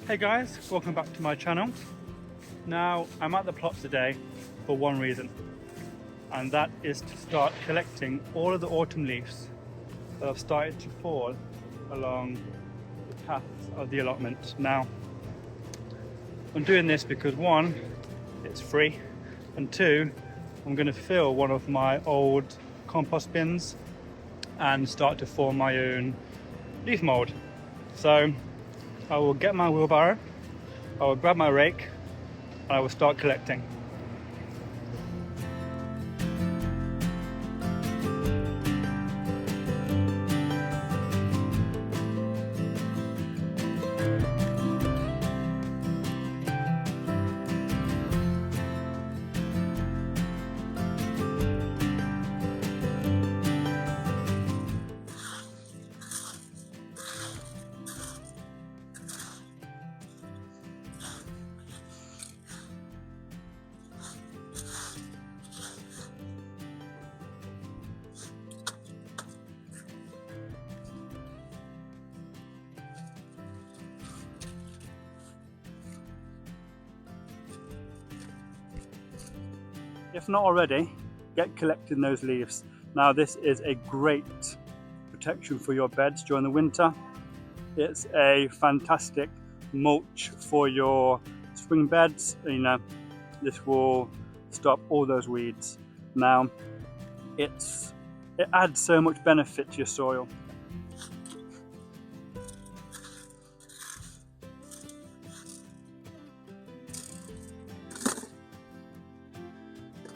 Hey guys, welcome back to my channel. Now I'm at the plot today for one reason, and that is to start collecting all of the autumn leaves that have started to fall along the paths of the allotment. Now I'm doing this because one, it's free, and two, I'm going to fill one of my old compost bins and start to form my own leaf mould. So I will get my wheelbarrow, I will grab my rake, and I will start collecting. If not already, get collecting those leaves. Now this is a great protection for your beds during the winter. It's a fantastic mulch for your spring beds. You know, this will stop all those weeds. Now it adds so much benefit to your soil.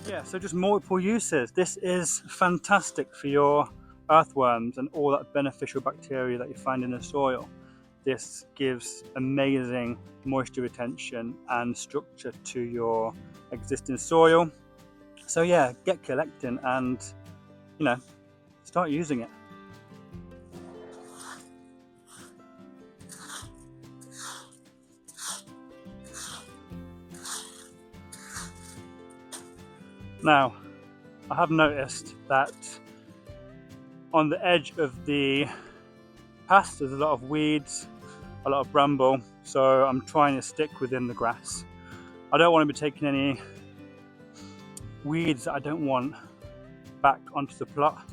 Yeah, so just multiple uses. This is fantastic for your earthworms and all that beneficial bacteria that you find in the soil. This gives amazing moisture retention and structure to your existing soil. So yeah, get collecting and, you know, start using it. Now, I have noticed that on the edge of the path there's a lot of weeds, a lot of bramble, so I'm trying to stick within the grass. I don't want to be taking any weeds that I don't want back onto the plot,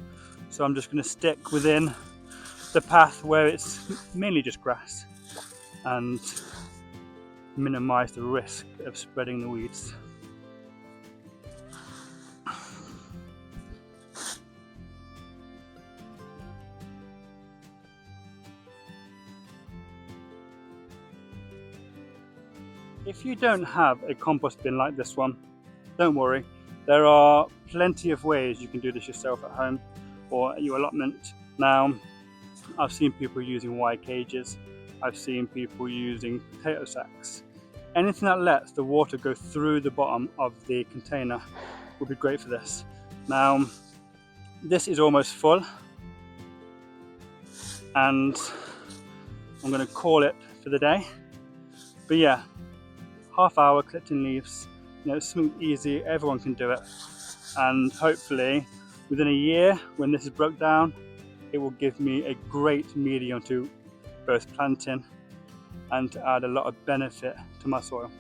so I'm just going to stick within the path where it's mainly just grass and minimize the risk of spreading the weeds. If you don't have a compost bin like this one, don't worry. There are plenty of ways you can do this yourself at home or at your allotment. Now, I've seen people using wire cages. I've seen people using potato sacks. Anything that lets the water go through the bottom of the container would be great for this. Now, this is almost full, and I'm going to call it for the day. But yeah, half hour collecting leaves, you know, it's something easy, everyone can do it, and hopefully within a year when this is broke down, it will give me a great medium to both planting and to add a lot of benefit to my soil.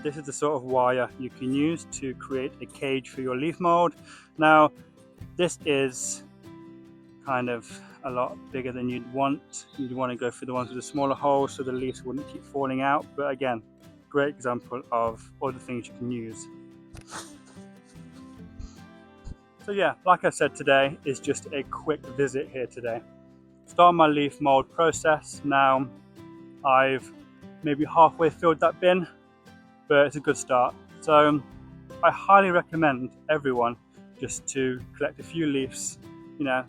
This is the sort of wire you can use to create a cage for your leaf mould. Now, this is kind of a lot bigger than you'd want. You'd want to go for the ones with the smaller holes so the leaves wouldn't keep falling out. But again, great example of other things you can use. So yeah, like I said, today is just a quick visit here today. Start my leaf mould process. Now, I've maybe halfway filled that bin, but it's a good start. So I highly recommend everyone just to collect a few leaves, you know,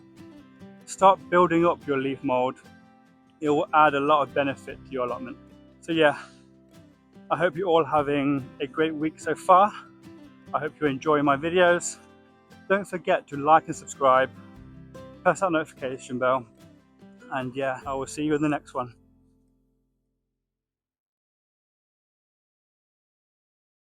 start building up your leaf mould. It will add a lot of benefit to your allotment. So yeah, I hope you're all having a great week so far. I hope you enjoy my videos. Don't forget to like and subscribe, press that notification bell, and yeah, I will see you in the next one.